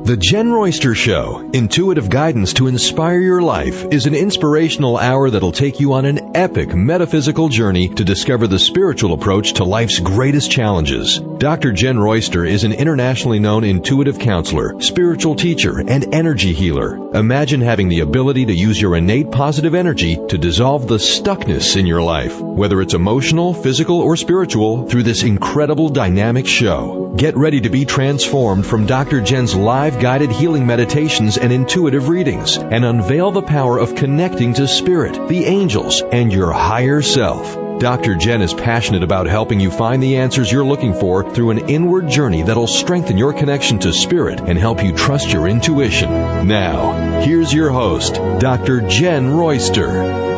The Jenn Royster Show, intuitive guidance to inspire your life, is an inspirational hour that'll take you on an epic metaphysical journey to discover the spiritual approach to life's greatest challenges. Dr. Jenn Royster is an internationally known intuitive counselor, spiritual teacher, and energy healer. Imagine having the ability to use your innate positive energy to dissolve the stuckness in your life, whether it's emotional, physical, or spiritual, through this incredible dynamic show. Get ready to be transformed from Dr. Jenn's live guided healing meditations and intuitive readings, and unveil the power of connecting to spirit, the angels, and your higher self. Dr. Jenn is passionate about helping you find the answers you're looking for through an inward journey that'll strengthen your connection to spirit and help you trust your intuition. Now, here's your host, Dr. Jenn Royster.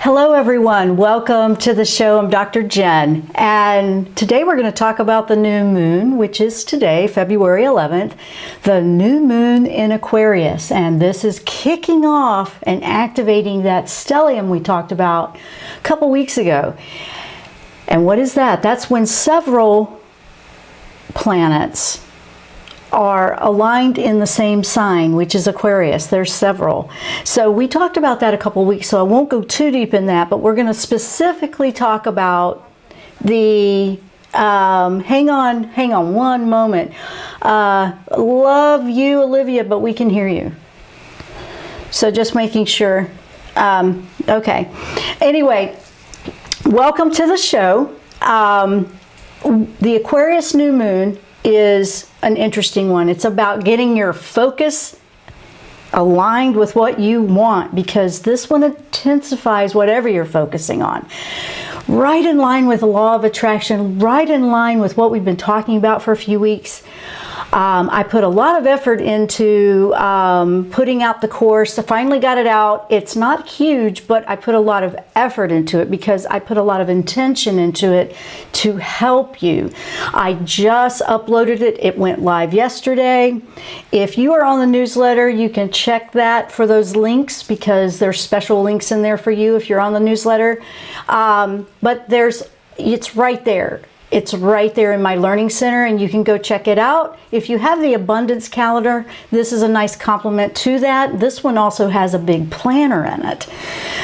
Hello everyone, welcome to the show. I'm Dr. Jenn, and today we're going to talk about the new moon, which is today, February 11th, the new moon in Aquarius, and this is kicking off and activating that stellium we talked about a couple weeks ago. And what is that? That's when several planets are aligned in the same sign, which is Aquarius. There's several. So we talked about that a couple weeks, so I won't go too deep in that, but we're going to specifically talk about the, hang on one moment. Love you, Olivia, but we can hear you. So just making sure. Okay. Anyway, welcome to the show. The Aquarius new moon is an interesting one. It's about getting your focus aligned with what you want, because this one intensifies whatever you're focusing on. Right in line with the law of attraction, right in line with what we've been talking about for a few weeks. I put a lot of effort into putting out the course. I finally got it out. It's not huge, but I put a lot of effort into it because I put a lot of intention into it to help you. I just uploaded it. It went live yesterday. If you are on the newsletter, you can check that for those links, because there's special links in there for you if you're on the newsletter. But it's right there. It's right there in my learning center, and you can go check it out. If you have the abundance calendar, this is a nice complement to that. This one also has a big planner in it.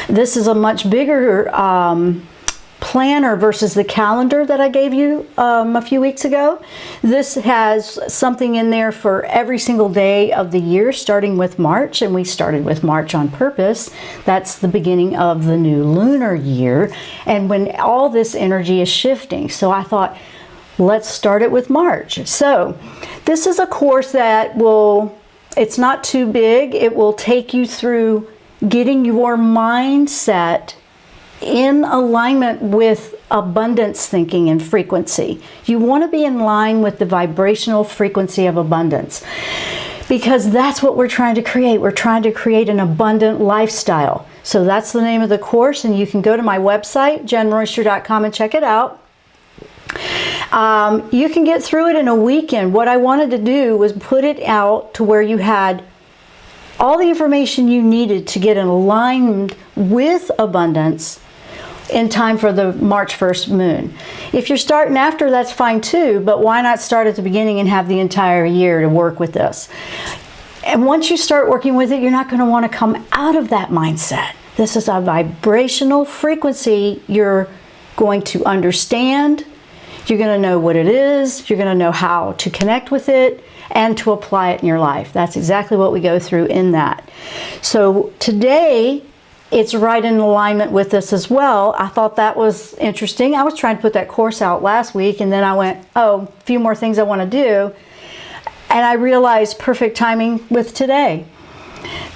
This is a much bigger planner versus the calendar that I gave you a few weeks ago. This has something in there for every single day of the year, starting with March, and we started with March on purpose. That's the beginning of the new lunar year, and when all this energy is shifting. So I thought, let's start it with March. So this is a course that it's not too big. It will take you through getting your mindset in alignment with abundance thinking and frequency. You want to be in line with the vibrational frequency of abundance, because that's what we're trying to create. We're trying to create an abundant lifestyle. So that's the name of the course, and you can go to my website, jennroyster.com, and check it out. You can get through it in a weekend. What I wanted to do was put it out to where you had all the information you needed to get in alignment with abundance in time for the March 1st moon. If you're starting after, that's fine too, but why not start at the beginning and have the entire year to work with this? And once you start working with it, you're not going to want to come out of that mindset. This is a vibrational frequency you're going to understand. You're going to know what it is. You're going to know how to connect with it and to apply it in your life. That's exactly what we go through in that. So today, it's right in alignment with this as well. I thought that was interesting. I was trying to put that course out last week, and then I went, a few more things I want to do. And I realized perfect timing with today.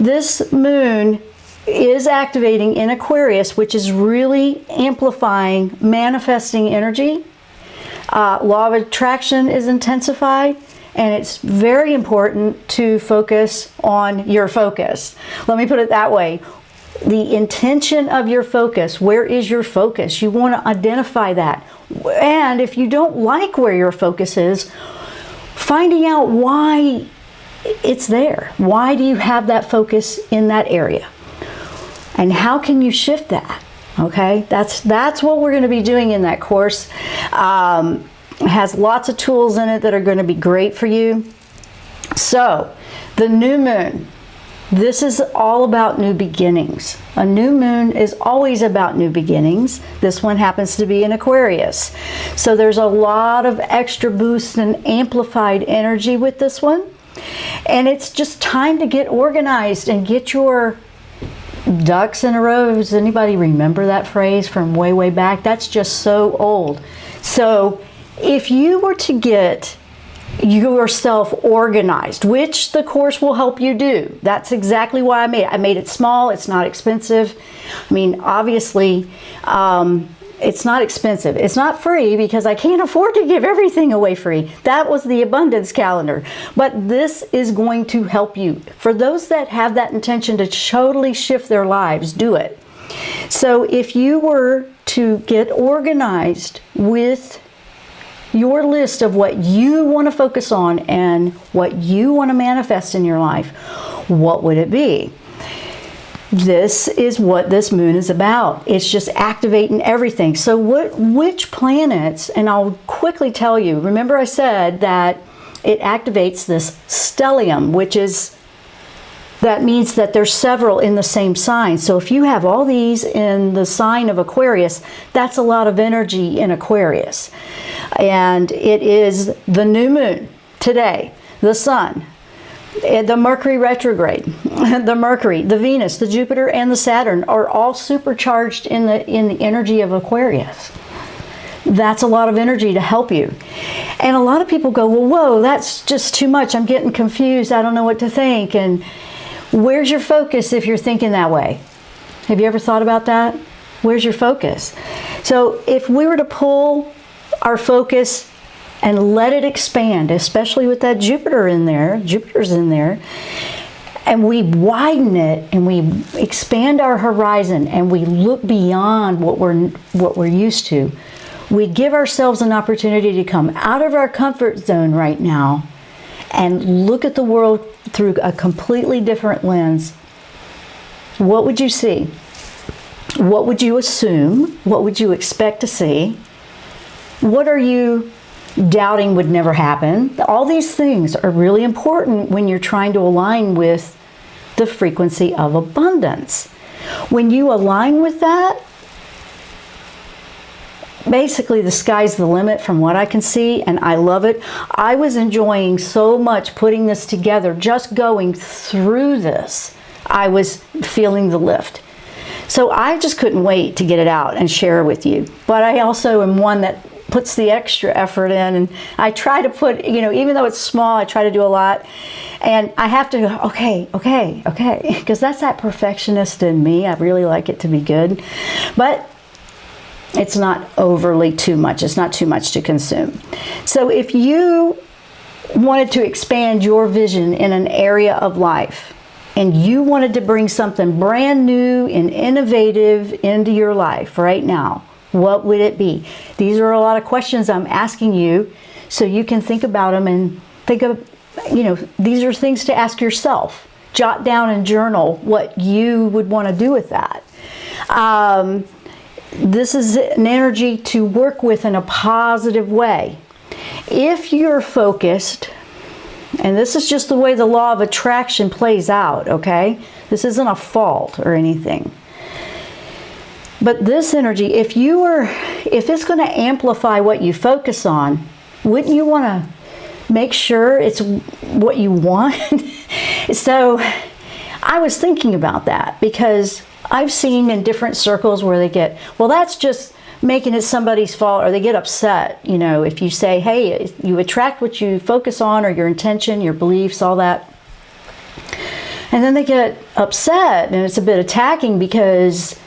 This moon is activating in Aquarius, which is really amplifying manifesting energy. Law of attraction is intensified, and it's very important to focus on your focus. Let me put it that way. The intention of your focus. Where is your focus? You want to identify that. And if you don't like where your focus is, finding out why it's there. Why do you have that focus in that area? And how can you shift that? Okay, that's what we're going to be doing in that course. It has lots of tools in it that are going to be great for you. So, the new moon. This is all about new beginnings. A new moon is always about new beginnings. This one happens to be in Aquarius. So there's a lot of extra boost and amplified energy with this one. And it's just time to get organized and get your ducks in a row. Does anybody remember that phrase from way, way back? That's just so old. So if you were to get yourself organized, which the course will help you do. That's exactly why I made it small. It's not expensive. I mean, obviously, it's not expensive. It's not free because I can't afford to give everything away free. That was the abundance calendar. But this is going to help you. For those that have that intention to totally shift their lives, do it. So if you were to get organized with your list of what you want to focus on and what you want to manifest in your life, what would it be? This is what this moon is about. It's just activating everything. So which planets, and I'll quickly tell you, remember I said that it activates this stellium, which is, that means that there's several in the same sign. So if you have all these in the sign of Aquarius, that's a lot of energy in Aquarius. And it is the new moon today, the sun, the Mercury retrograde, the Mercury, the Venus, the Jupiter, and the Saturn are all supercharged in the energy of Aquarius. That's a lot of energy to help you. And a lot of people go, well, whoa, that's just too much. I'm getting confused. I don't know what to think. And where's your focus if you're thinking that way? Have you ever thought about that? Where's your focus? So if we were to pull our focus and let it expand, especially with that Jupiter's in there, and we widen it and we expand our horizon and we look beyond what we're used to, we give ourselves an opportunity to come out of our comfort zone right now and look at the world through a completely different lens. What would you see? What would you assume? What would you expect to see? What are you doubting would never happen? All these things are really important when you're trying to align with the frequency of abundance. When you align with that, basically the sky's the limit from what I can see, and I love it. I was enjoying so much putting this together, just going through this. I was feeling the lift. So I just couldn't wait to get it out and share with you. But I also am one that puts the extra effort in, and I try to put, even though it's small, I try to do a lot. And I have to go, okay, because that's that perfectionist in me. I really like it to be good. But it's not overly too much. It's not too much to consume. So if you wanted to expand your vision in an area of life, and you wanted to bring something brand new and innovative into your life right now, what would it be? These are a lot of questions I'm asking you, so you can think about them and think of, these are things to ask yourself. Jot down and journal what you would want to do with that. This is an energy to work with in a positive way. If you're focused, and this is just the way the law of attraction plays out, okay? This isn't a fault or anything. But this energy, if it's going to amplify what you focus on, wouldn't you want to make sure it's what you want? So I was thinking about that, because I've seen in different circles where they get, well, that's just making it somebody's fault, or they get upset, if you say, hey, you attract what you focus on, or your intention, your beliefs, all that. And then they get upset, and it's a bit attacking because,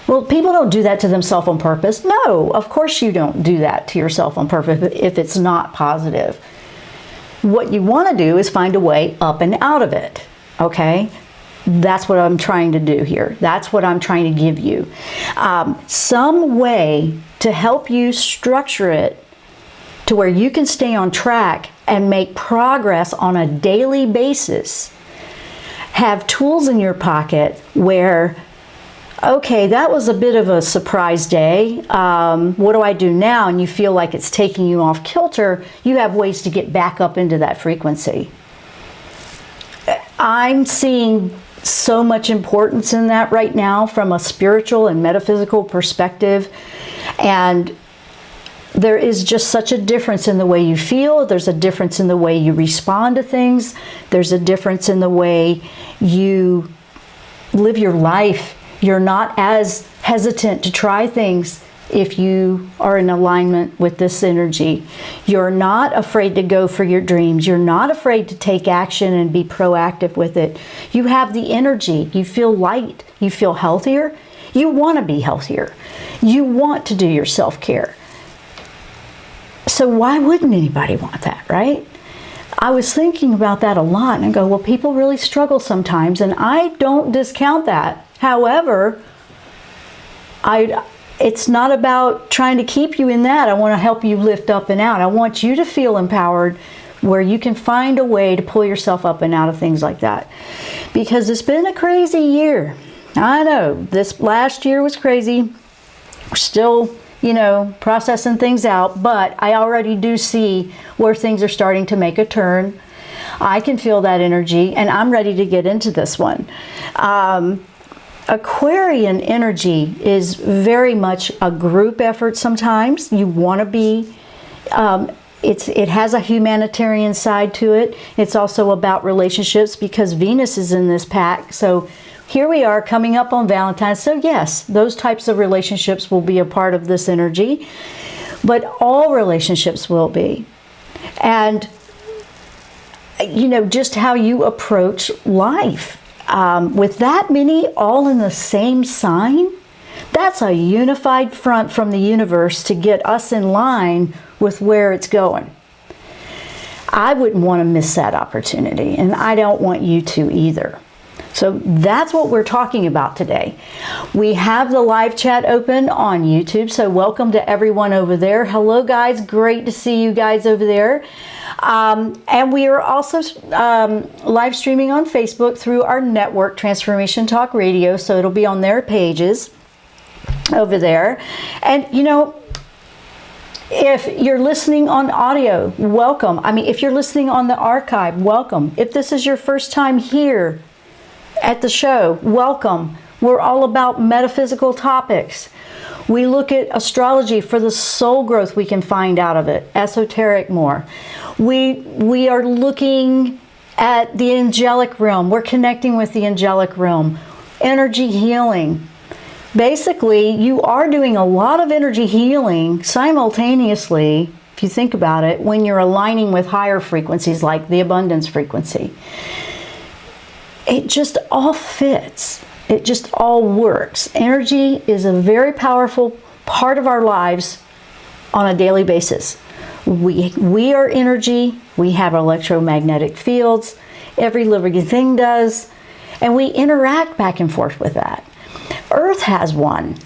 well, people don't do that to themselves on purpose. No, of course you don't do that to yourself on purpose if it's not positive. What you want to do is find a way up and out of it, okay? That's what I'm trying to do here. That's what I'm trying to give you. Some way to help you structure it to where you can stay on track and make progress on a daily basis. Have tools in your pocket where okay, that was a bit of a surprise day. What do I do now? And you feel like it's taking you off kilter, you have ways to get back up into that frequency. I'm seeing so much importance in that right now from a spiritual and metaphysical perspective. And there is just such a difference in the way you feel. There's a difference in the way you respond to things. There's a difference in the way you live your life. You're not as hesitant to try things if you are in alignment with this energy. You're not afraid to go for your dreams. You're not afraid to take action and be proactive with it. You have the energy. You feel light. You feel healthier. You want to be healthier. You want to do your self-care. So why wouldn't anybody want that, right? I was thinking about that a lot and I go, well, people really struggle sometimes, and I don't discount that. However, it's not about trying to keep you in that. I want to help you lift up and out. I want you to feel empowered where you can find a way to pull yourself up and out of things like that. Because it's been a crazy year. I know, this last year was crazy. We're still, processing things out, but I already do see where things are starting to make a turn. I can feel that energy, and I'm ready to get into this one. Aquarian energy is very much a group effort sometimes. You want to be, it has a humanitarian side to it. It's also about relationships because Venus is in this pack. So here we are coming up on Valentine's. So yes, those types of relationships will be a part of this energy, but all relationships will be. And, just how you approach life. With that many all in the same sign, that's a unified front from the universe to get us in line with where it's going. I wouldn't want to miss that opportunity, and I don't want you to either. So that's what we're talking about today. We have the live chat open on YouTube, so welcome to everyone over there. Hello guys, great to see you guys over there. And we are also live streaming on Facebook through our network, Transformation Talk Radio, so it'll be on their pages over there. And if you're listening on audio, welcome. If you're listening on the archive, welcome. If this is your first time here at the show, welcome. We're all about metaphysical topics. We look at astrology for the soul growth we can find out of it, esoteric more. We are looking at the angelic realm. We're connecting with the angelic realm. Energy healing. Basically, you are doing a lot of energy healing simultaneously, if you think about it, when you're aligning with higher frequencies like the abundance frequency. It just all fits. It just all works. Energy is a very powerful part of our lives on a daily basis. We are energy. We have electromagnetic fields. Every living thing does. And we interact back and forth with that. Earth has one.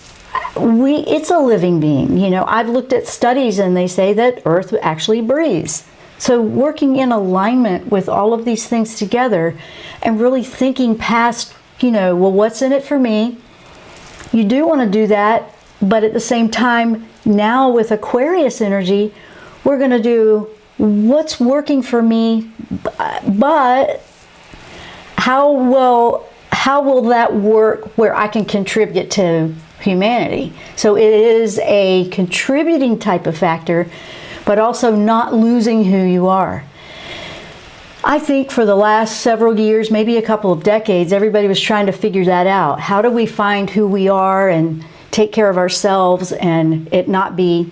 It's a living being. I've looked at studies and they say that Earth actually breathes. So working in alignment with all of these things together and really thinking past, well, what's in it for me? You do want to do that, but at the same time, now with Aquarius energy, we're going to do what's working for me, but how will that work where I can contribute to humanity? So it is a contributing type of factor, but also not losing who you are. I think for the last several years, maybe a couple of decades, everybody was trying to figure that out. How do we find who we are and take care of ourselves and it not be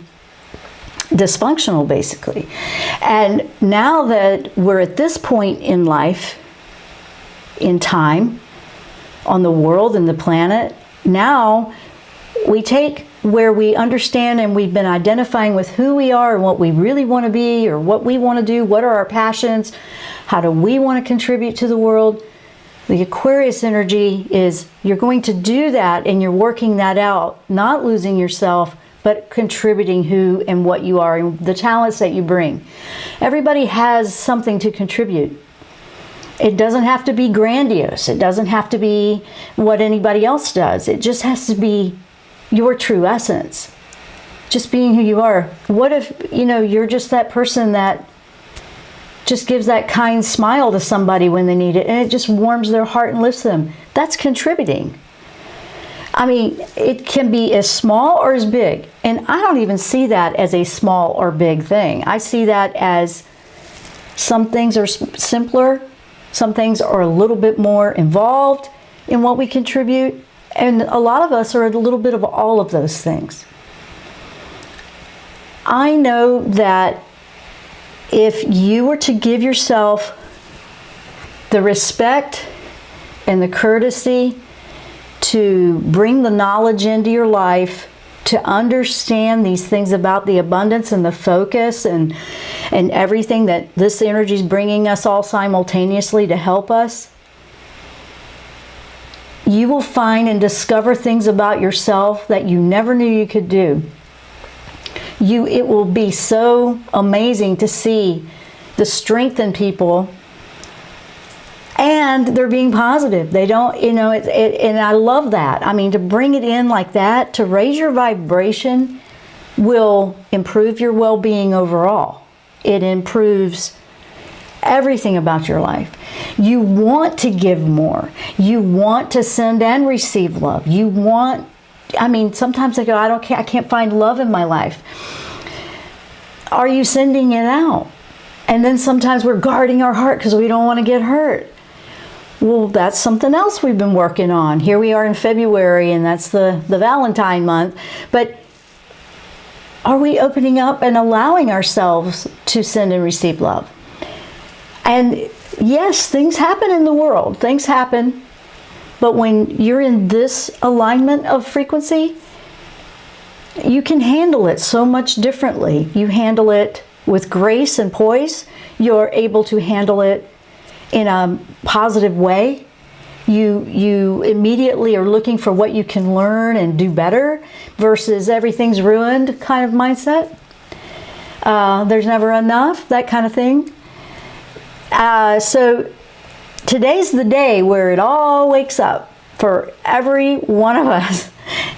dysfunctional, basically? And now that we're at this point in life, in time, on the world and the planet, now we take where we understand and we've been identifying with who we are and what we really want to be or what we want to do, what are our passions, how do we want to contribute to the world. The Aquarius energy is you're going to do that and you're working that out, not losing yourself, but contributing who and what you are and the talents that you bring. Everybody has something to contribute. It doesn't have to be grandiose. It doesn't have to be what anybody else does. It just has to be your true essence. Just being who you are. What if, you're just that person that just gives that kind smile to somebody when they need it, and it just warms their heart and lifts them? That's contributing. I mean, it can be as small or as big. And I don't even see that as a small or big thing. I see that as some things are simpler, some things are a little bit more involved in what we contribute, and a lot of us are a little bit of all of those things. I know that if you were to give yourself the respect and the courtesy to bring the knowledge into your life, to understand these things about the abundance and the focus and everything that this energy is bringing us all simultaneously to help us, you will find and discover things about yourself that you never knew you could do. It will be so amazing to see the strength in people, and they're being positive. They don't, and I love that. I mean, to bring it in like that, to raise your vibration, will improve your well-being overall. It improves everything about your life. You want to give more. You want to send and receive love. You want, sometimes I go, I can't find love in my life. Are you sending it out? And then sometimes we're guarding our heart because we don't want to get hurt. Well, that's something else we've been working on. Here we are in February, and that's the Valentine month. But are we opening up and allowing ourselves to send and receive love? And yes, things happen in the world. Things happen. But when you're in this alignment of frequency, you can handle it so much differently. You handle it with grace and poise. You're able to handle it in a positive way. You immediately are looking for what you can learn and do better versus everything's ruined kind of mindset. There's never enough, that kind of thing. So today's the day where it all wakes up for every one of us.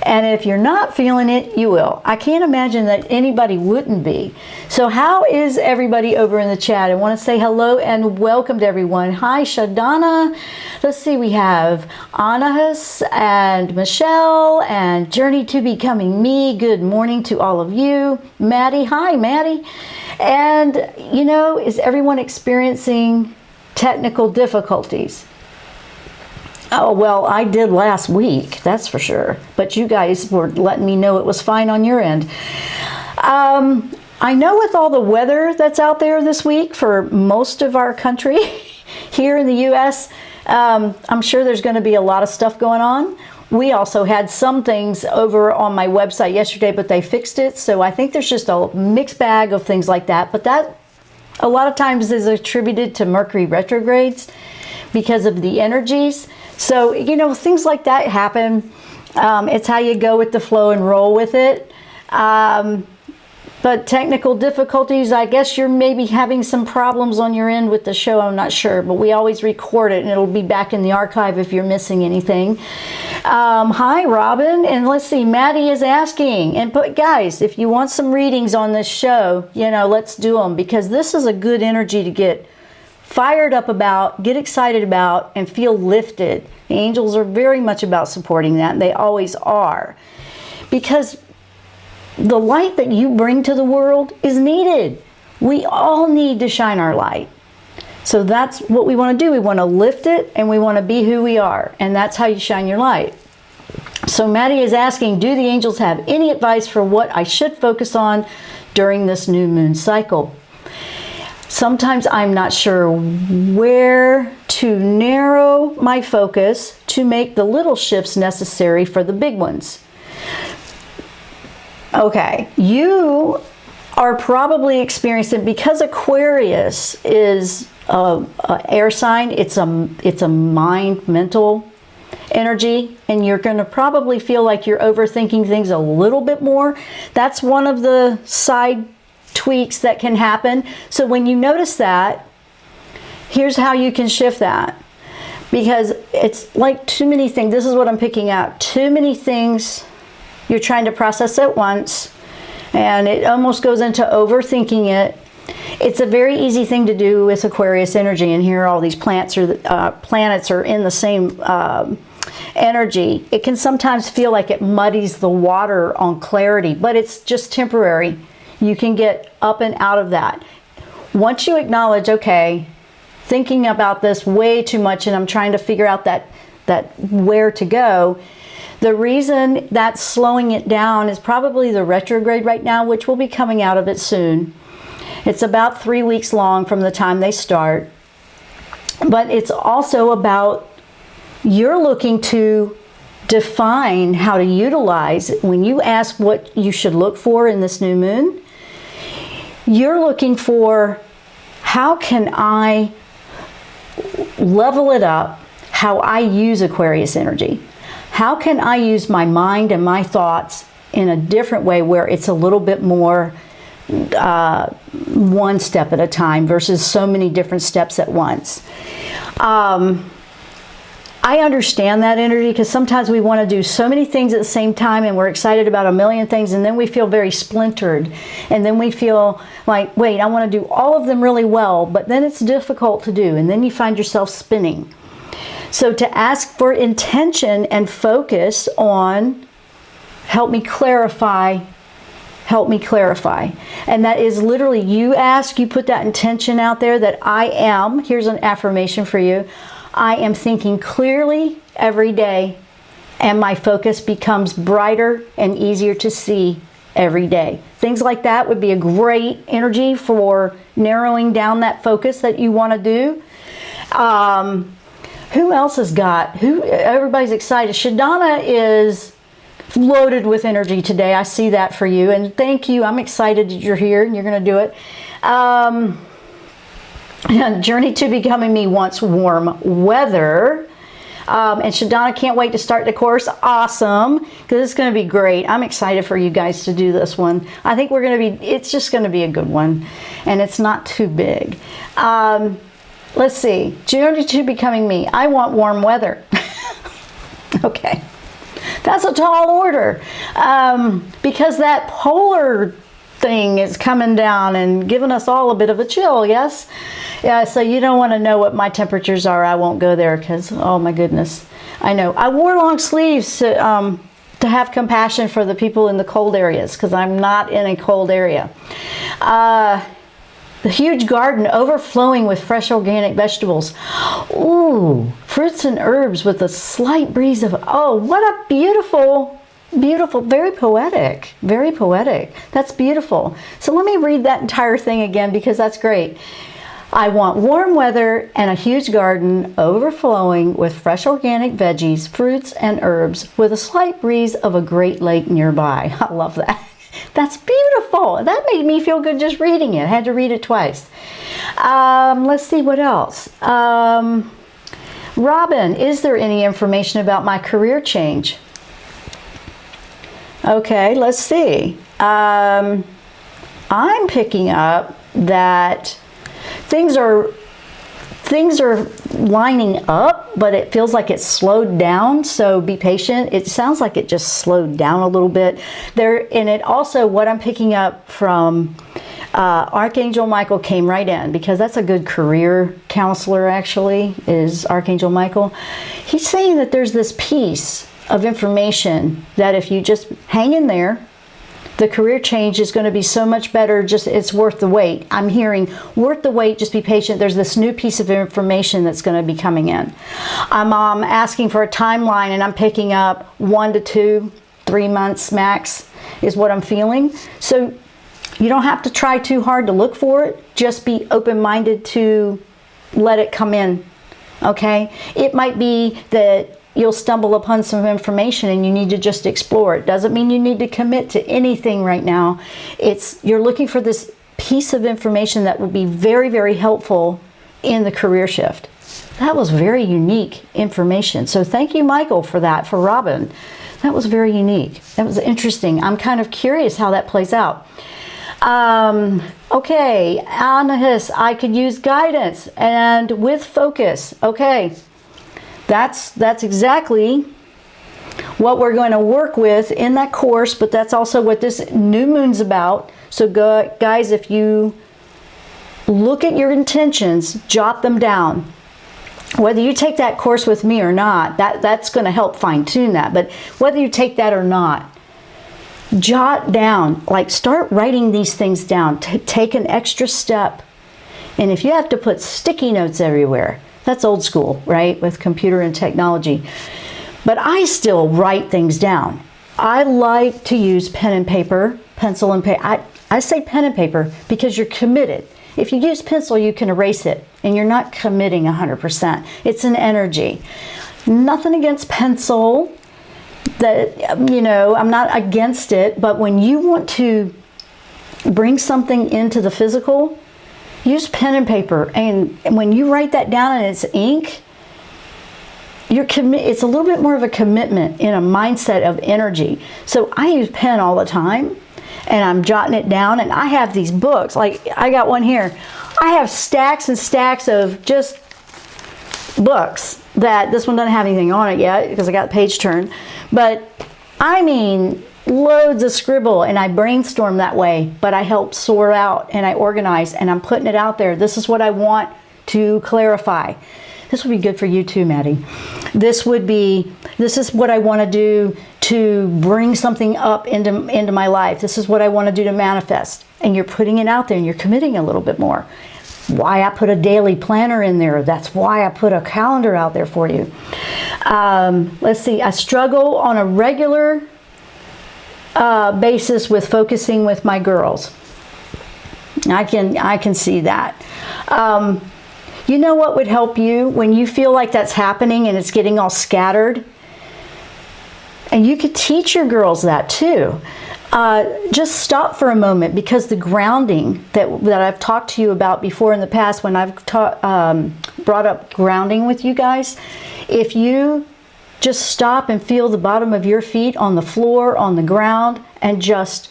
And if you're not feeling it, you will. I can't imagine that anybody wouldn't be. So how is everybody over in the chat? I want to say hello and welcome to everyone. Hi, Shadana. Let's see, we have Anahas and Michelle and Journey to Becoming Me. Good morning to all of you. Maddie, hi, Maddie. And, is everyone experiencing technical difficulties? Oh, well, I did last week, that's for sure. But you guys were letting me know it was fine on your end. I know with all the weather that's out there this week for most of our country here in the U.S., I'm sure there's going to be a lot of stuff going on. We also had some things over on my website yesterday, but they fixed it. So I think there's just a mixed bag of things like that. But that a lot of times is attributed to Mercury retrogrades because of the energies. So, things like that happen. It's how you go with the flow and roll with it. But technical difficulties, I guess you're maybe having some problems on your end with the show. I'm not sure, but we always record it and it'll be back in the archive if you're missing anything. Hi, Robin. And let's see, Maddie is asking. And guys, if you want some readings on this show, let's do them, because this is a good energy to get fired up about, get excited about, and feel lifted. The angels are very much about supporting that, and they always are. Because the light that you bring to the world is needed. We all need to shine our light. So that's what we want to do. We want to lift it, and we want to be who we are. And that's how you shine your light. So Maddie is asking, do the angels have any advice for what I should focus on during this new moon cycle? Sometimes I'm not sure where to narrow my focus to make the little shifts necessary for the big ones. Okay, you are probably experiencing, because Aquarius is a air sign, it's a mind, mental energy, and you're going to probably feel like you're overthinking things a little bit more. That's one of the side tweaks that can happen. So when you notice that, Here's how you can shift that. Because it's like too many things. This is what I'm picking out. Too many things you're trying to process at once. And it almost goes into overthinking it. It's a very easy thing to do with Aquarius energy. And here all these planets are in the same energy. It can sometimes feel like it muddies the water on clarity. But it's just temporary. You can get up and out of that. Once you acknowledge, okay, thinking about this way too much and I'm trying to figure out that where to go. The reason that's slowing it down is probably the retrograde right now, which will be coming out of it soon. It's about 3 weeks long from the time they start. But it's also about you're looking to define how to utilize. When you ask what you should look for in this new moon, you're looking for how can I level it up, how I use Aquarius energy. How can I use my mind and my thoughts in a different way where it's a little bit more one step at a time versus so many different steps at once. I understand that energy because sometimes we want to do so many things at the same time and we're excited about a million things and then we feel very splintered and then we feel like, wait, I want to do all of them really well, but then it's difficult to do and then you find yourself spinning. So to ask for intention and focus on, help me clarify. And that is literally you ask, you put that intention out there that I am, here's an affirmation for you, I am thinking clearly every day and my focus becomes brighter and easier to see every day. Things like that would be a great energy for narrowing down that focus that you want to do. Who else has got? Everybody's excited. Shadana is loaded with energy today. I see that for you. And thank you. I'm excited that you're here and you're going to do it. Journey to Becoming Me wants warm weather. And Shadana can't wait to start the course. Awesome. Because it's going to be great. I'm excited for you guys to do this one. I think it's just going to be a good one. And it's not too big. Let's see. Journey to Becoming Me. I want warm weather. Okay. That's a tall order. Because that polar thing is coming down and giving us all a bit of a chill, yes? Yeah, so you don't want to know what my temperatures are. I won't go there because, oh my goodness. I know. I wore long sleeves to have compassion for the people in the cold areas because I'm not in a cold area. The huge garden overflowing with fresh organic vegetables. Ooh, fruits and herbs with a slight breeze of, oh, what a beautiful, very poetic, very poetic. That's beautiful. So let me read that entire thing again because that's great. I want warm weather and a huge garden overflowing with fresh organic veggies, fruits, and herbs with a slight breeze of a great lake nearby. I love that. That's beautiful. That made me feel good just reading it. I had to read it twice. Let's see what else. Robin, is there any information about my career change? Okay, let's see. I'm picking up that things are lining up, but it feels like it's slowed down, so be patient. It sounds like it just slowed down a little bit there. And it also, what I'm picking up from Archangel Michael came right in, because that's a good career counselor actually, is Archangel Michael. He's saying that there's this piece of information that if you just hang in there, the career change is going to be so much better. Just, it's worth the wait. I'm hearing worth the wait. Just be patient. There's this new piece of information that's going to be coming in. I'm asking for a timeline, and I'm picking up 1 to 2, 3 months max is what I'm feeling. So you don't have to try too hard to look for it. Just be open-minded to let it come in. Okay? It might be that you'll stumble upon some information and you need to just explore it. Doesn't mean you need to commit to anything right now. You're looking for this piece of information that will be very, very helpful in the career shift. That was very unique information. So thank you, Michael, for that, for Robin. That was very unique. That was interesting. I'm kind of curious how that plays out. Okay, Anahis, I could use guidance and with focus. Okay, that's exactly what we're going to work with in that course, but that's also what this new moon's about. So guys, if you look at your intentions, jot them down. Whether you take that course with me or not, that's going to help fine-tune that. But whether you take that or not, jot down, like start writing these things down. Take an extra step. And if you have to put sticky notes everywhere, that's old school, right, with computer and technology. But I still write things down. I like to use pen and paper, pencil and paper. I say pen and paper because you're committed. If you use pencil, you can erase it, and you're not committing 100%. It's an energy. Nothing against pencil. That, you know, I'm not against it, but when you want to bring something into the physical, use pen and paper. And when you write that down and it's ink, it's a little bit more of a commitment in a mindset of energy. So I use pen all the time, and I'm jotting it down, and I have these books. Like, I got one here. I have stacks and stacks of just books that this one doesn't have anything on it yet because I got the page turned. But I mean, loads of scribble, and I brainstorm that way, but I help sort out and I organize, and I'm putting it out there. This is what I want to clarify. This would be good for you too, Maddie. This is what I want to do to bring something up into my life. This is what I want to do to manifest. And you're putting it out there and you're committing a little bit more. Why I put a daily planner in there. That's why I put a calendar out there for you. Let's see. I struggle on a regular basis with focusing with my girls. I can see that. You know what would help you when you feel like that's happening and it's getting all scattered? And you could teach your girls that too. Just stop for a moment, because the grounding that I've talked to you about before in the past, when I've brought up grounding with you guys, if you just stop and feel the bottom of your feet on the floor, on the ground, and just,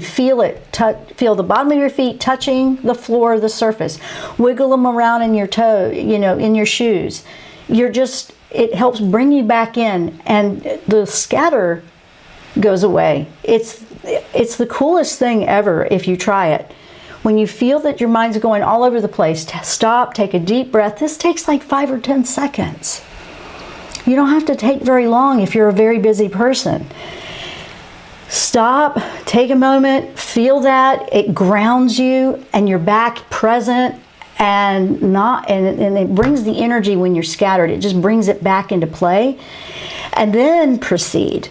feel it. Feel the bottom of your feet touching the floor, the surface. Wiggle them around in your toe, in your shoes. It helps bring you back in, and the scatter goes away. It's the coolest thing ever if you try it. When you feel that your mind's going all over the place, stop, take a deep breath. This takes like 5 or 10 seconds. You don't have to take very long if you're a very busy person. Stop, take a moment, feel that. It grounds you and you're back present, and it brings the energy when you're scattered. It just brings it back into play, and then proceed.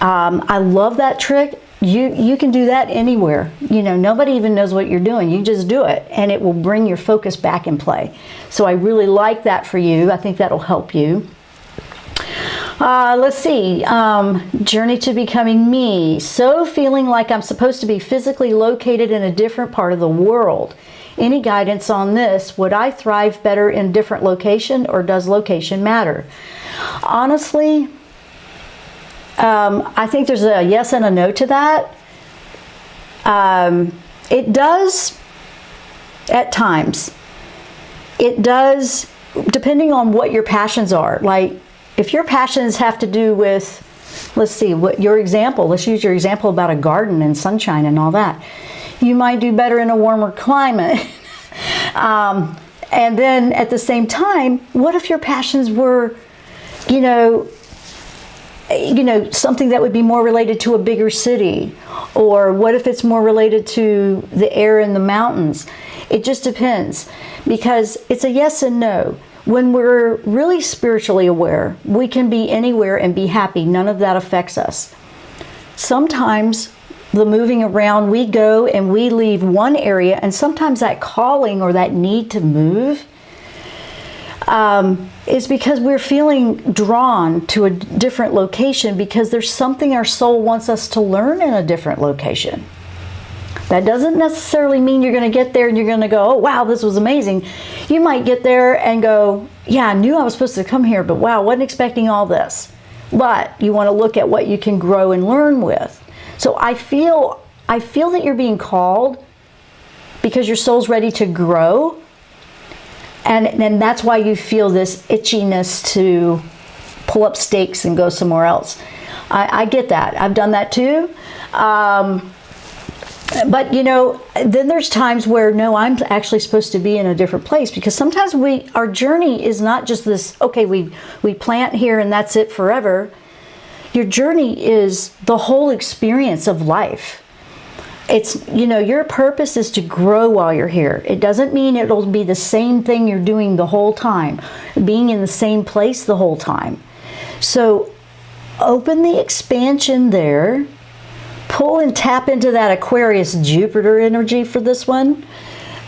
I love that trick. You can do that anywhere. Nobody even knows what you're doing. You just do it, and it will bring your focus back in play. So I really like that for you. I think that'll help you. Let's see. Journey to becoming me. So feeling like I'm supposed to be physically located in a different part of the world. Any guidance on this? Would I thrive better in a different location, or does location matter? Honestly, I think there's a yes and a no to that. It does at times. It does, depending on what your passions are. Like, if your passions have to do with, let's see, let's use your example about a garden and sunshine and all that. You might do better in a warmer climate. And then at the same time, what if your passions were, something that would be more related to a bigger city? Or what if it's more related to the air in the mountains? It just depends, because it's a yes and no. When we're really spiritually aware, we can be anywhere and be happy. None of that affects us. Sometimes the moving around, we go and we leave one area, and sometimes that calling or that need to move is because we're feeling drawn to a different location, because there's something our soul wants us to learn in a different location. That doesn't necessarily mean you're going to get there and you're going to go, oh, wow, this was amazing. You might get there and go, yeah, I knew I was supposed to come here, but wow, wasn't expecting all this. But you want to look at what you can grow and learn with. So I feel I feel that you're being called because your soul's ready to grow. And that's why you feel this itchiness to pull up stakes and go somewhere else. I get that. I've done that too. But you know, then there's times where no, I'm actually supposed to be in a different place, because sometimes our journey is not just this, okay, we plant here and that's it forever. Your journey is the whole experience of life. It's, you know, your purpose is to grow while you're here. It doesn't mean it'll be the same thing you're doing the whole time, being in the same place the whole time. So open the expansion there, pull and tap into that Aquarius Jupiter energy for this one,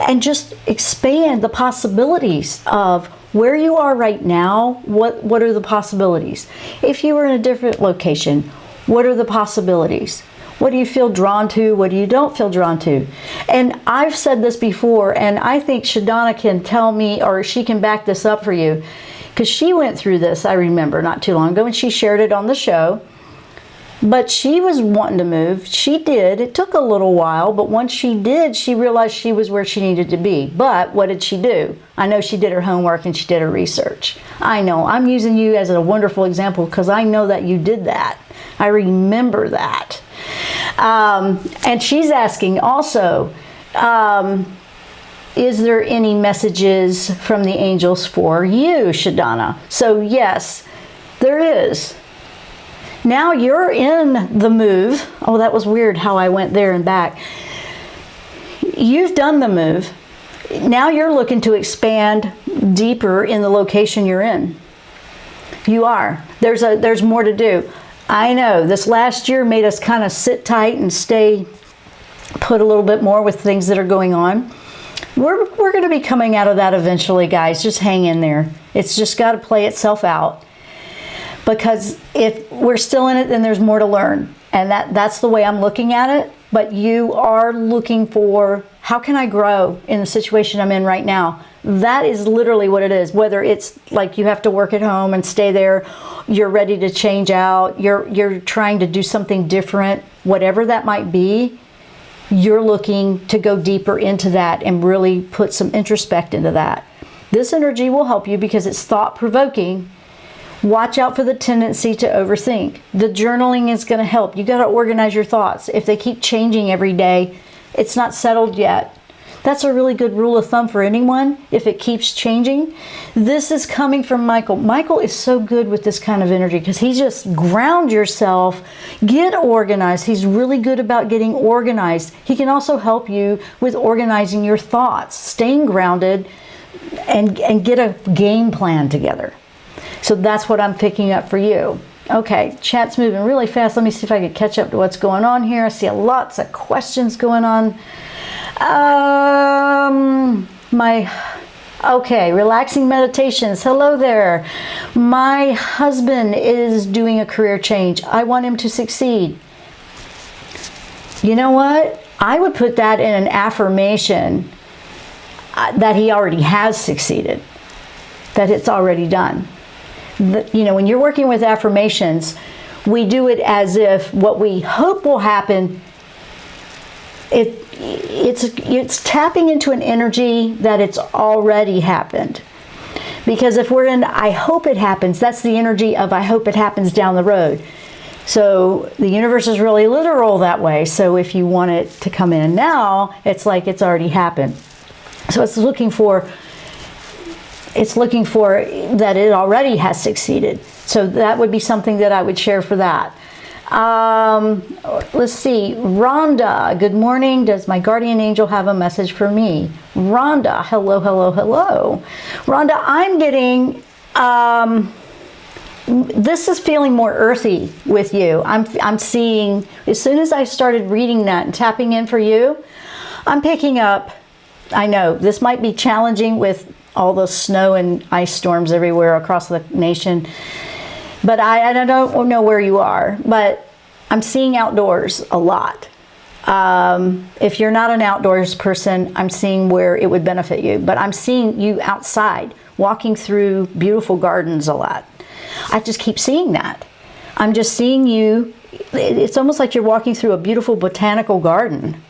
and just expand the possibilities of where you are right now. What are the possibilities? If you were in a different location, what are the possibilities? What do you feel drawn to? What do you don't feel drawn to? And I've said this before, and I think Shadana can tell me, or she can back this up for you, because she went through this, I remember, not too long ago, and she shared it on the show. But she was wanting to move. She did. It took a little while, but once she did, she realized she was where she needed to be. But what did she do? I know she did her homework and she did her research. I know. I'm using you as a wonderful example because I know that you did that. I remember that. And she's asking also, is there any messages from the angels for you, Shadana? So yes, there is. Now you're in the move. Oh, that was weird how I went there and back. You've done the move. Now you're looking to expand deeper in the location you're in. You are. There's more to do. I know this last year made us kind of sit tight and stay put a little bit more with things that are going on. We're going to be coming out of that eventually, guys. Just hang in there. It's just got to play itself out. Because if we're still in it, then there's more to learn. And that's the way I'm looking at it. But you are looking for, how can I grow in the situation I'm in right now? That is literally what it is. Whether it's like you have to work at home and stay there, you're ready to change out, you're trying to do something different, whatever that might be, you're looking to go deeper into that and really put some introspect into that. This energy will help you because it's thought-provoking. Watch out for the tendency to overthink. The journaling is going to help. You got to organize your thoughts. If they keep changing every day, it's not settled yet. That's a really good rule of thumb for anyone. If it keeps changing, this is coming from Michael. Michael is so good with this kind of energy because he just ground yourself, get organized. He's really good about getting organized. He can also help you with organizing your thoughts, staying grounded, and get a game plan together. So that's what I'm picking up for you. Okay, chat's moving really fast. Let me see if I can catch up to what's going on here. I see lots of questions going on. Okay, relaxing meditations. Hello there. My husband is doing a career change. I want him to succeed. You know what? I would put that in an affirmation that he already has succeeded, that it's already done. You know, when you're working with affirmations, we do it as if what we hope will happen. It's tapping into an energy that it's already happened. Because if we're in I hope it happens, that's the energy of I hope it happens down the road. So the universe is really literal that way. So if you want it to come in now, it's like it's already happened. So it's looking for that it already has succeeded. So that would be something that I would share for that. Let's see. Rhonda, good morning. Does my guardian angel have a message for me? Rhonda, hello, hello, hello. Rhonda, I'm getting, this is feeling more earthy with you. I'm seeing, as soon as I started reading that and tapping in for you, I'm picking up, I know this might be challenging with all the snow and ice storms everywhere across the nation. But I don't know where you are, but I'm seeing outdoors a lot. If you're not an outdoors person, I'm seeing where it would benefit you. But I'm seeing you outside, walking through beautiful gardens a lot. I just keep seeing that. I'm just seeing you it's almost like you're walking through a beautiful botanical garden.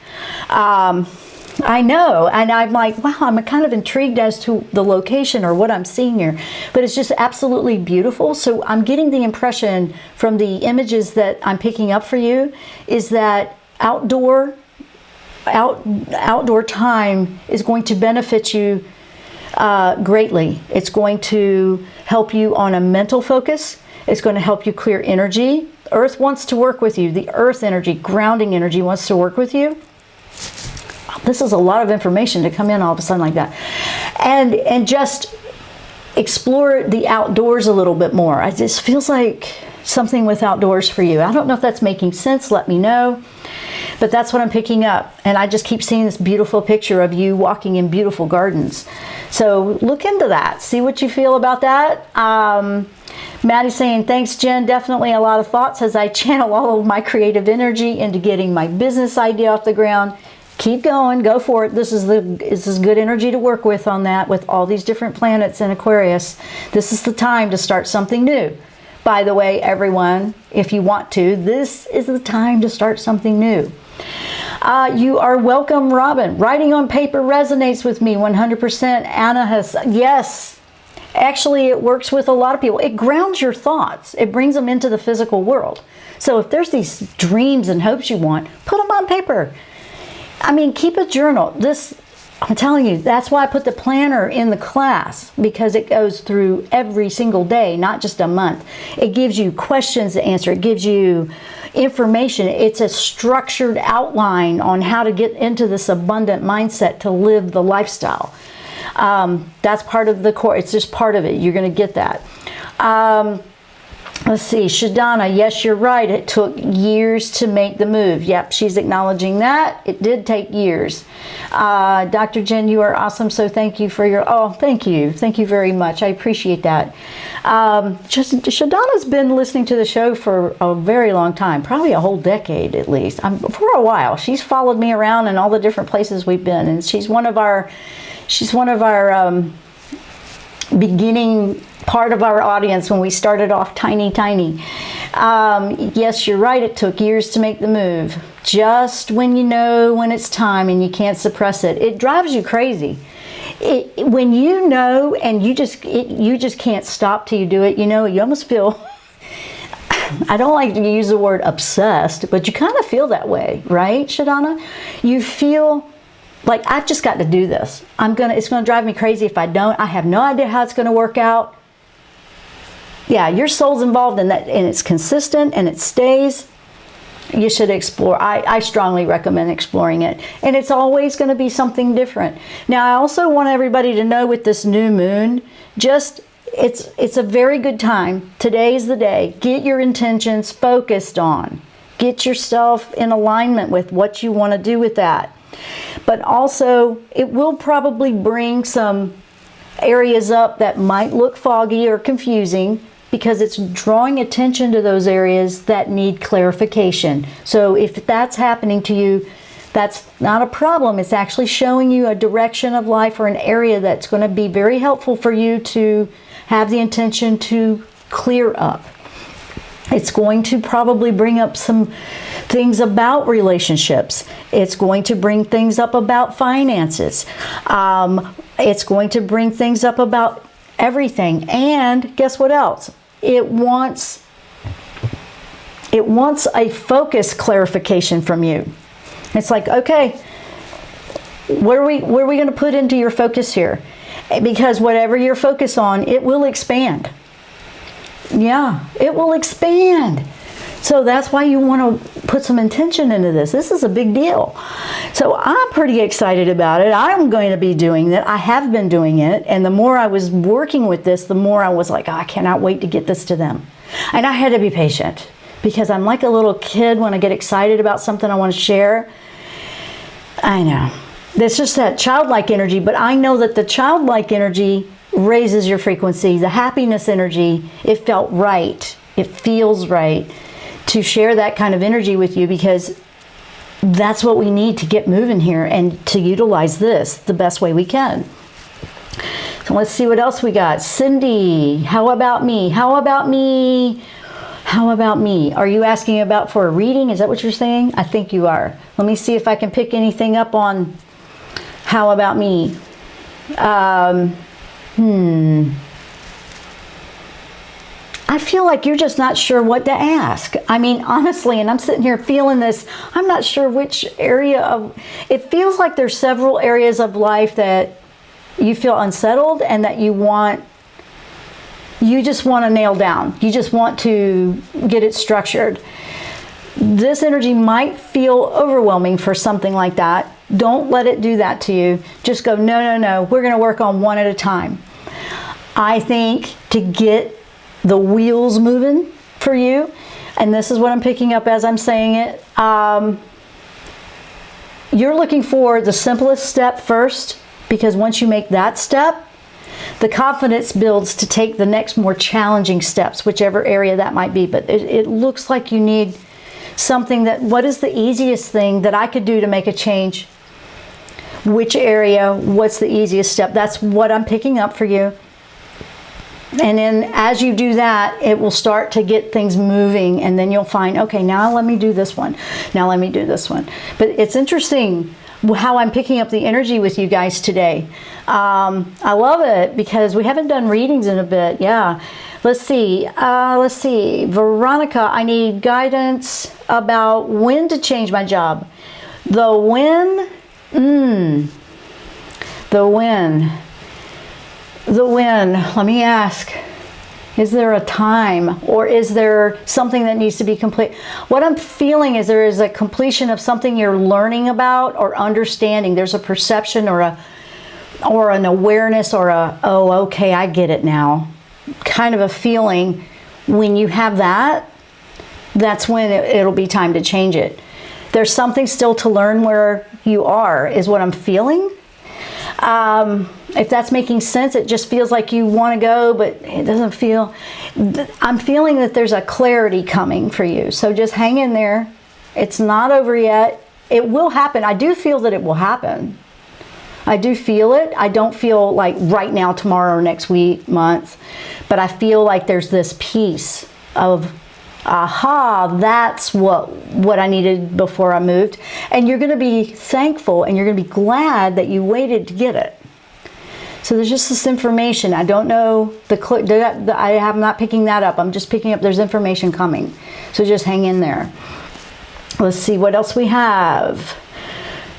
I know, and I'm like, wow, I'm kind of intrigued as to the location or what I'm seeing here, but it's just absolutely beautiful. So I'm getting the impression from the images that I'm picking up for you is that outdoor time is going to benefit you greatly. It's going to help you on a mental focus. It's going to help you clear energy. Earth wants to work with you. The earth energy, grounding energy, wants to work with you. This is a lot of information to come in all of a sudden like that. And just explore the outdoors a little bit more. It just feels like something with outdoors for you. I don't know if that's making sense. Let me know. But that's what I'm picking up. And I just keep seeing this beautiful picture of you walking in beautiful gardens. So look into that. See what you feel about that. Maddie's saying, thanks, Jen. Definitely a lot of thoughts as I channel all of my creative energy into getting my business idea off the ground. Keep going, go for it. This is good energy to work with on that, with all these different planets in Aquarius. This is the time to start something new. By the way, everyone, if you want to, this is the time to start something new. You are welcome, Robin. Writing on paper resonates with me 100%. Anna has, yes. Actually, it works with a lot of people. It grounds your thoughts. It brings them into the physical world. So if there's these dreams and hopes you want, put them on paper. I mean, keep a journal. I'm telling you, that's why I put the planner in the class, because it goes through every single day, not just a month. It gives you questions to answer. It gives you information. It's a structured outline on how to get into this abundant mindset to live the lifestyle. That's part of the core. It's just part of it. You're going to get that. Let's see, Shadana, yes, you're right. It took years to make the move. Yep, she's acknowledging that. It did take years. Dr. Jen, you are awesome, so thank you for your, thank you. Thank you very much. I appreciate that. Shadana's been listening to the show for a very long time, probably a whole decade at least, for a while. She's followed me around in all the different places we've been, and she's one of our beginning part of our audience when we started off tiny. Yes, you're right. It took years to make the move. Just when you know when it's time and you can't suppress it. It drives you crazy. When you know and you just can't stop till you do it, you know, you almost feel, I don't like to use the word obsessed, but you kind of feel that way, right, Shadana? You feel like, I've just got to do this. It's going to drive me crazy if I don't. I have no idea how it's going to work out. Yeah, your soul's involved in that, and it's consistent and it stays. You should explore. I strongly recommend exploring it. And it's always going to be something different. Now, I also want everybody to know with this new moon, it's a very good time. Today's the day. Get your intentions focused on. Get yourself in alignment with what you want to do with that. But also, it will probably bring some areas up that might look foggy or confusing, because it's drawing attention to those areas that need clarification. So if that's happening to you, that's not a problem. It's actually showing you a direction of life or an area that's going to be very helpful for you to have the intention to clear up. It's going to probably bring up some things about relationships. It's going to bring things up about finances. It's going to bring things up about everything. And guess what else? It wants a focus clarification from you. It's like, okay, what are we going to put into your focus here? Because whatever you're focused on, it will expand. Yeah, it will expand. So that's why you want to put some intention into this. This is a big deal. So I'm pretty excited about it. I'm going to be doing it. I have been doing it. And the more I was working with this, the more I was like, I cannot wait to get this to them. And I had to be patient, because I'm like a little kid when I get excited about something I want to share. I know. There's just that childlike energy, but I know that the childlike energy raises your frequency. The happiness energy, it felt right. It feels right to share that kind of energy with you, because that's what we need to get moving here and to utilize this the best way we can. So let's see what else we got. Cindy, how about me? How How about me? Are you asking about for a reading? Is that what you're saying? I think you are. Let me see if I can pick anything up on how about me. I feel like you're just not sure what to ask. I mean, honestly, and I'm sitting here feeling this, I'm not sure which area of, it feels like there's several areas of life that you feel unsettled and that you just want to nail down. You just want to get it structured. This energy might feel overwhelming for something like that. Don't let it do that to you. Just go, no, no, no. We're going to work on one at a time. I think to get the wheels moving for you, and this is what I'm picking up as I'm saying it, you're looking for the simplest step first, because once you make that step, the confidence builds to take the next more challenging steps, whichever area that might be. But it looks like you need something that, what is the easiest thing that I could do to make a change? Which area? What's the easiest step? That's what I'm picking up for you. And then as you do that, it will start to get things moving, and then you'll find, okay, now let me do this one. Now let me do this one. But it's interesting how I'm picking up the energy with you guys today. I love it because we haven't done readings in a bit. Yeah. Let's see. Veronica, I need guidance about when to change my job. The when. The when. Let me ask, is there a time, or is there something that needs to be complete? What I'm feeling is there is a completion of something you're learning about or understanding. There's a perception or an awareness or a, oh, okay, I get it now, kind of a feeling. When you have that, that's when it'll be time to change it. There's something still to learn where you are, is what I'm feeling. If that's making sense, it just feels like you want to go, but it doesn't feel, I'm feeling that there's a clarity coming for you. So just hang in there. It's not over yet. It will happen. I do feel that it will happen. I do feel it. I don't feel like right now, tomorrow, or next week, month, but I feel like there's this piece of, aha, that's what I needed before I moved. And you're going to be thankful, and you're going to be glad that you waited to get it. So there's just this information. I don't know I'm not picking that up. I'm just picking up there's information coming. So just hang in there. Let's see what else we have.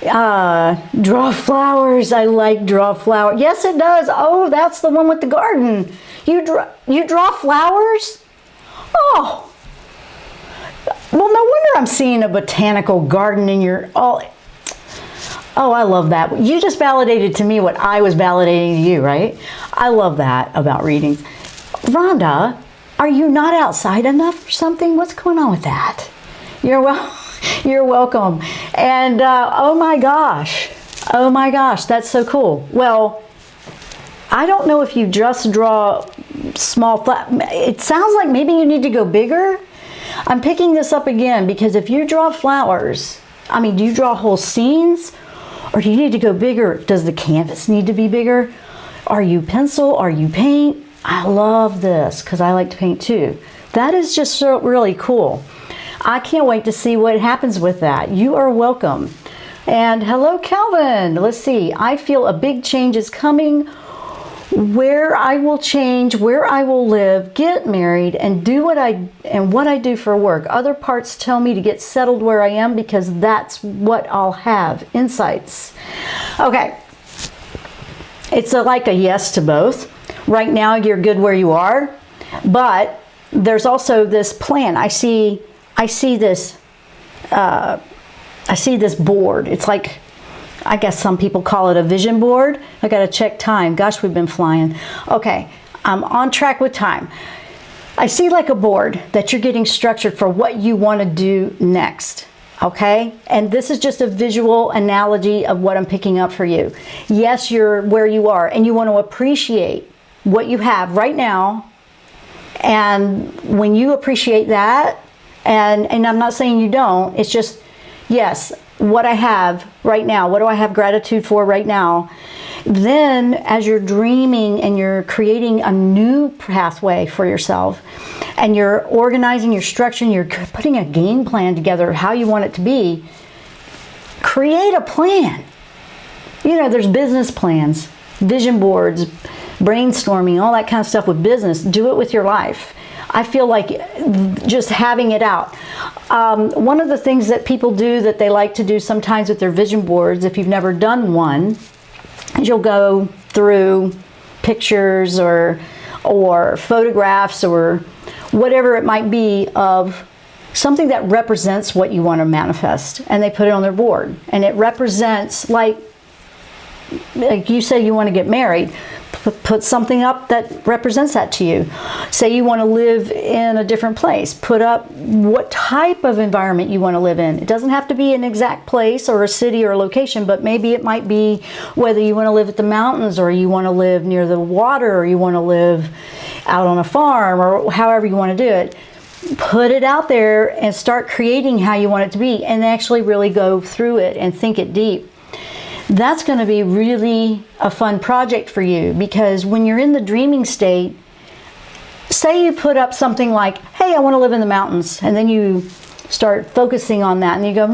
Draw flowers. I like draw flowers. Yes, it does. Oh, that's the one with the garden. You draw flowers? Oh. Well, no wonder I'm seeing a botanical garden in your... Oh, I love that. You just validated to me what I was validating to you, right? I love that about readings. Rhonda, are you not outside enough or something? What's going on with that? You're welcome. And oh my gosh, that's so cool. Well, I don't know if you just draw small it sounds like maybe you need to go bigger. I'm picking this up again because if you draw flowers, I mean, do you draw whole scenes? Or do you need to go bigger? Does the canvas need to be bigger? Are you pencil? Are you paint? I love this because I like to paint too. That is just so really cool. I can't wait to see what happens with that. You are welcome. And hello, Calvin. Let's see. I feel a big change is coming. Where I will change, where I will live, get married, and do what I do for work. Other parts tell me to get settled where I am because that's what I'll have. Insights. Okay. It's like a yes to both. Right now you're good where you are, but there's also this plan. I see this board. It's like, I guess some people call it a vision board. I got to check time. Gosh, we've been flying. Okay, I'm on track with time. I see like a board that you're getting structured for what you want to do next. Okay, and this is just a visual analogy of what I'm picking up for you. Yes, you're where you are, and you want to appreciate what you have right now. And when you appreciate that, and I'm not saying you don't, it's just, yes, what I have right now, what do I have gratitude for right now? Then as you're dreaming and you're creating a new pathway for yourself, and you're organizing your structure, and you're putting a game plan together how you want it to be, create a plan. You know, there's business plans, vision boards, brainstorming, all that kind of stuff with business. Do it with your life. I feel like just having it out. One of the things that people do that they like to do sometimes with their vision boards, if you've never done one, is you'll go through pictures or photographs or whatever it might be of something that represents what you want to manifest, and they put it on their board. And it represents, like you say you want to get married, put something up that represents that to you. Say you want to live in a different place, put up what type of environment you want to live in. It doesn't have to be an exact place or a city or a location, but maybe it might be whether you want to live at the mountains, or you want to live near the water, or you want to live out on a farm, or however you want to do it. Put it out there and start creating how you want it to be, and actually really go through it and think it deep. That's going to be really a fun project for you, because when you're in the dreaming state, say you put up something like, hey, I want to live in the mountains, and then you start focusing on that, and you go,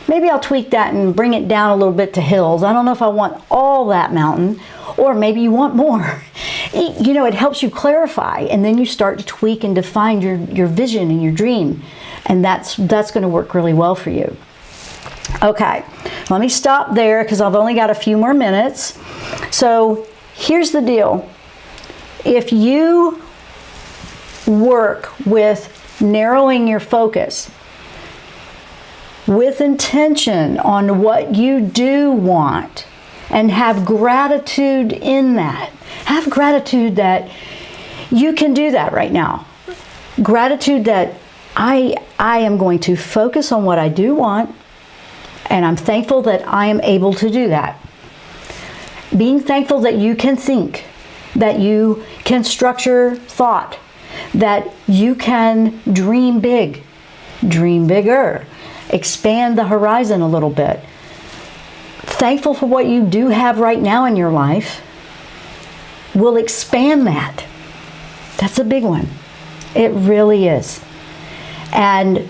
maybe I'll tweak that and bring it down a little bit to hills. I don't know if I want all that mountain, or maybe you want more. You know, it helps you clarify, and then you start to tweak and define your vision and your dream, and that's going to work really well for you. Okay, let me stop there because I've only got a few more minutes. So here's the deal. If you work with narrowing your focus with intention on what you do want, and have gratitude in that, have gratitude that you can do that right now. Gratitude that I am going to focus on what I do want, and I'm thankful that I am able to do that. Being thankful that you can think, that you can structure thought, that you can dream big, dream bigger, expand the horizon a little bit. Thankful for what you do have right now in your life. Will expand that. That's a big one. It really is. And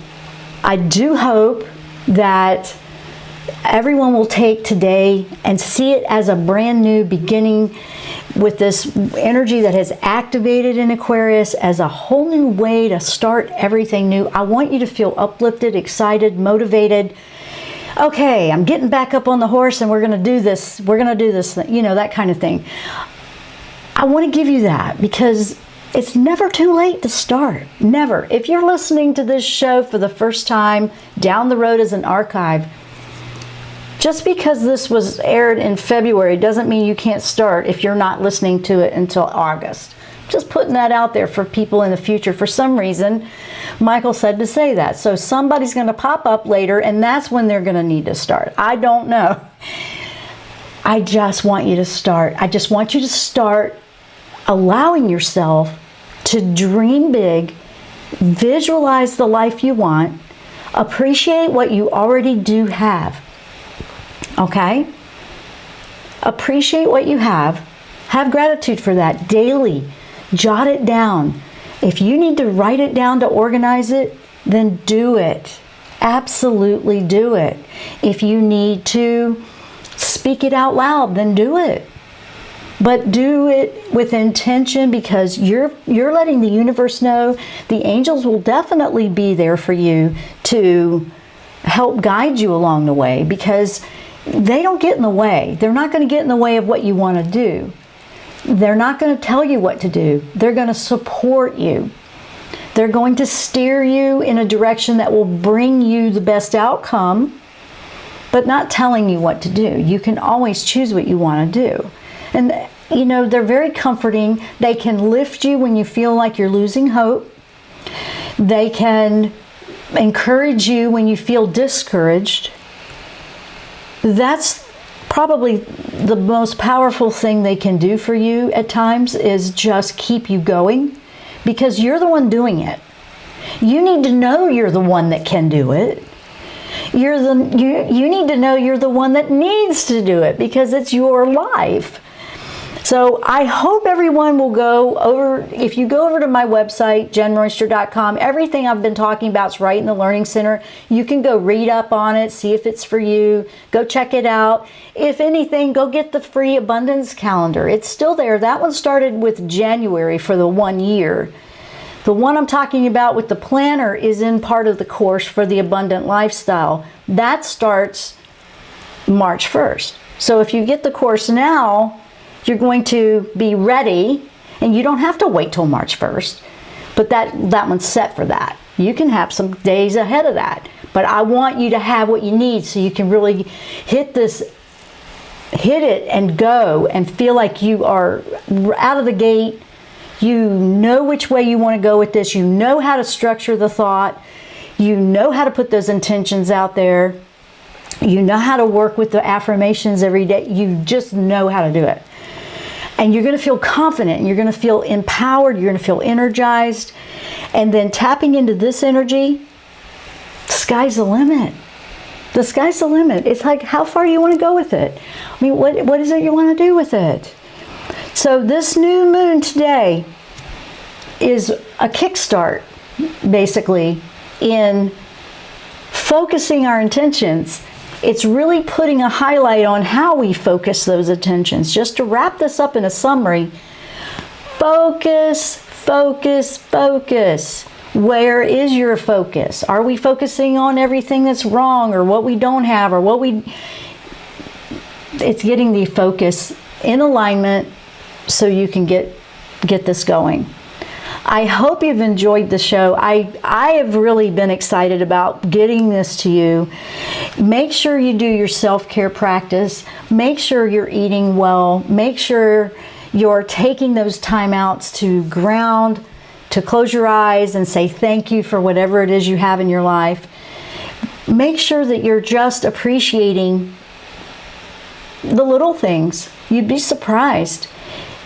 I do hope that everyone will take today and see it as a brand new beginning with this energy that has activated in Aquarius as a whole new way to start everything new. I want you to feel uplifted, excited, motivated. Okay, I'm getting back up on the horse and we're going to do this. We're going to do this, you know, that kind of thing. I want to give you that because it's never too late to start. Never. If you're listening to this show for the first time down the road as an archive, just because this was aired in February doesn't mean you can't start if you're not listening to it until August. Just putting that out there for people in the future. For some reason, Michael said to say that. So somebody's going to pop up later, and that's when they're going to need to start. I don't know. I just want you to start. I just want you to start allowing yourself to dream big, visualize the life you want, appreciate what you already do have. Okay? Appreciate what you have. Have gratitude for that daily. Jot it down. If you need to write it down to organize it, then do it. Absolutely do it. If you need to speak it out loud, then do it. But do it with intention, because you're letting the universe know the angels will definitely be there for you to help guide you along the way, because they don't get in the way. They're not going to get in the way of what you want to do. They're not going to tell you what to do. They're going to support you. They're going to steer you in a direction that will bring you the best outcome, but not telling you what to do. You can always choose what you want to do. And, you know, they're very comforting. They can lift you when you feel like you're losing hope. They can encourage you when you feel discouraged. That's probably the most powerful thing they can do for you at times, is just keep you going, because you're the one doing it. You need to know you're the one that can do it. You need to know you're the one that needs to do it because it's your life. So I hope everyone will go over, if you go over to my website, JennRoyster.com, everything I've been talking about is right in the Learning Center. You can go read up on it, see if it's for you, go check it out. If anything, go get the free abundance calendar. It's still there. That one started with January for the 1 year. The one I'm talking about with the planner is in part of the course for the abundant lifestyle. That starts March 1st. So if you get the course now, you're going to be ready, and you don't have to wait till March 1st, but that one's set for that. You can have some days ahead of that, but I want you to have what you need so you can really hit it and go and feel like you are out of the gate. You know which way you want to go with this. You know how to structure the thought. You know how to put those intentions out there. You know how to work with the affirmations every day. You just know how to do it. And you're going to feel confident, and you're going to feel empowered, you're going to feel energized. And then tapping into this energy, the sky's the limit. The sky's the limit. It's like, how far do you want to go with it? I mean, what is it you want to do with it? So this new moon today is a kickstart, basically, in focusing our intentions. It's really putting a highlight on how we focus those attentions. Just to wrap this up in a summary, focus, focus, focus. Where is your focus? Are we focusing on everything that's wrong or what we don't have or what we... It's getting the focus in alignment so you can get this going. I hope you've enjoyed the show. I have really been excited about getting this to you. Make sure you do your self-care practice. Make sure you're eating well. Make sure you're taking those timeouts to ground, to close your eyes and say thank you for whatever it is you have in your life. Make sure that you're just appreciating the little things. You'd be surprised.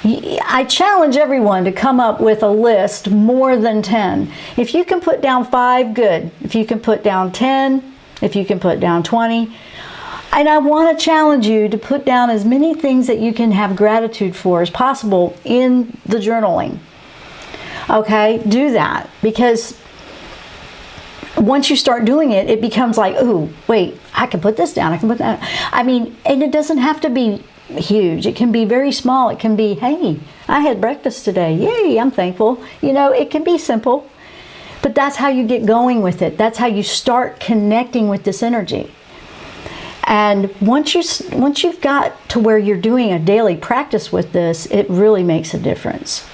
I challenge everyone to come up with a list more than 10. If you can put down 5, good. If you can put down 10, if you can put down 20. And I want to challenge you to put down as many things that you can have gratitude for as possible in the journaling. Okay, do that, because once you start doing it, it becomes like, ooh, wait, I can put this down, I can put that. I mean, and it doesn't have to be huge. It can be very small. It can be, hey, I had breakfast today. Yay, I'm thankful. You know, it can be simple, but that's how you get going with it. That's how you start connecting with this energy. And once you've got to where you're doing a daily practice with this, it really makes a difference.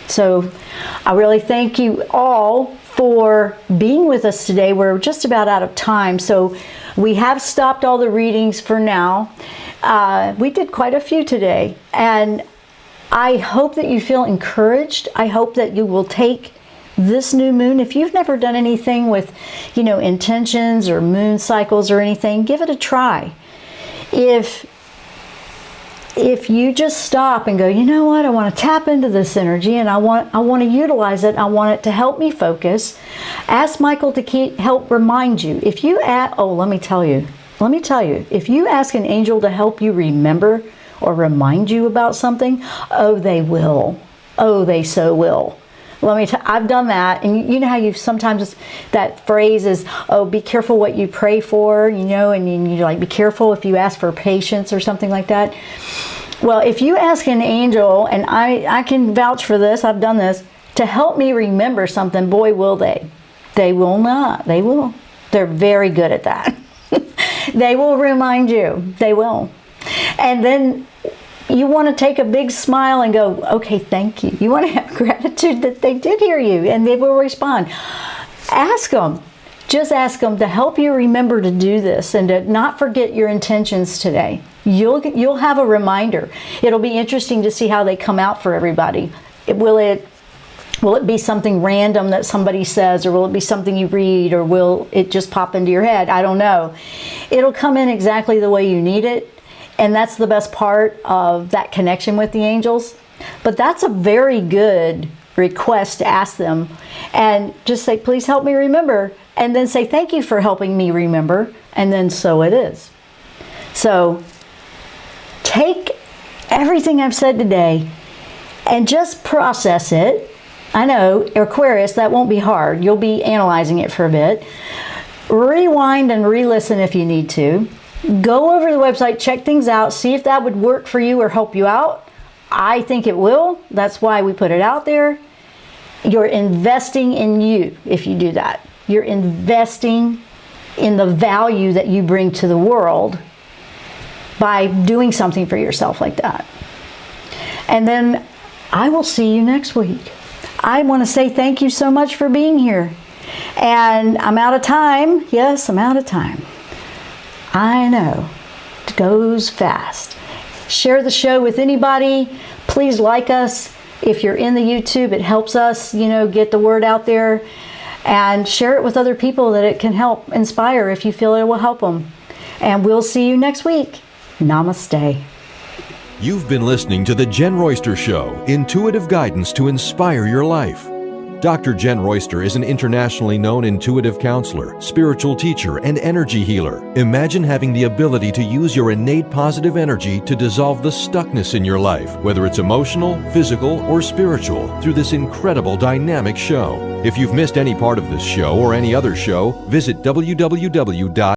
So I really thank you all for being with us today. We're just about out of time, so we have stopped all the readings for now. We did quite a few today, and I hope that you feel encouraged. I hope that you will take this new moon. If you've never done anything with, intentions or moon cycles or anything, give it a try. If you just stop and go, you know what, I want to tap into this energy and I want to utilize it. I want it to help me focus. Ask Michael to help remind you. If you let me tell you, if you ask an angel to help you remember or remind you about something, oh, they will. Oh, they so will. I've done that, and you know how you sometimes, that phrase is, oh, be careful what you pray for, and you like, be careful if you ask for patience or something like that. Well, if you ask an angel, and I can vouch for this, I've done this, to help me remember something, boy, will they. They will not. They will. They're very good at that. They will remind you. They will. And then you want to take a big smile and go, okay, thank you. You want to have gratitude that they did hear you and they will respond. Ask them. Just ask them to help you remember to do this and to not forget your intentions today. You'll have a reminder. It'll be interesting to see how they come out for everybody. Will it be something random that somebody says, or will it be something you read, or will it just pop into your head? I don't know. It'll come in exactly the way you need it. And that's the best part of that connection with the angels. But that's a very good request to ask them. And just say, please help me remember and then say, thank you for helping me remember, and then so it is. So take everything I've said today and just process it. I know, Aquarius, that won't be hard. You'll be analyzing it for a bit. Rewind and re-listen if you need to. Go over to the website, check things out, see if that would work for you or help you out. I think it will. That's why we put it out there. You're investing in you if you do that. You're investing in the value that you bring to the world by doing something for yourself like that. And then I will see you next week. I want to say thank you so much for being here. And I'm out of time. Yes, I'm out of time. I know. It goes fast. Share the show with anybody. Please like us. If you're in the YouTube, it helps us, get the word out there. And share it with other people that it can help inspire if you feel it will help them. And we'll see you next week. Namaste. You've been listening to The Jenn Royster Show, intuitive guidance to inspire your life. Dr. Jenn Royster is an internationally known intuitive counselor, spiritual teacher, and energy healer. Imagine having the ability to use your innate positive energy to dissolve the stuckness in your life, whether it's emotional, physical, or spiritual, through this incredible dynamic show. If you've missed any part of this show or any other show, visit www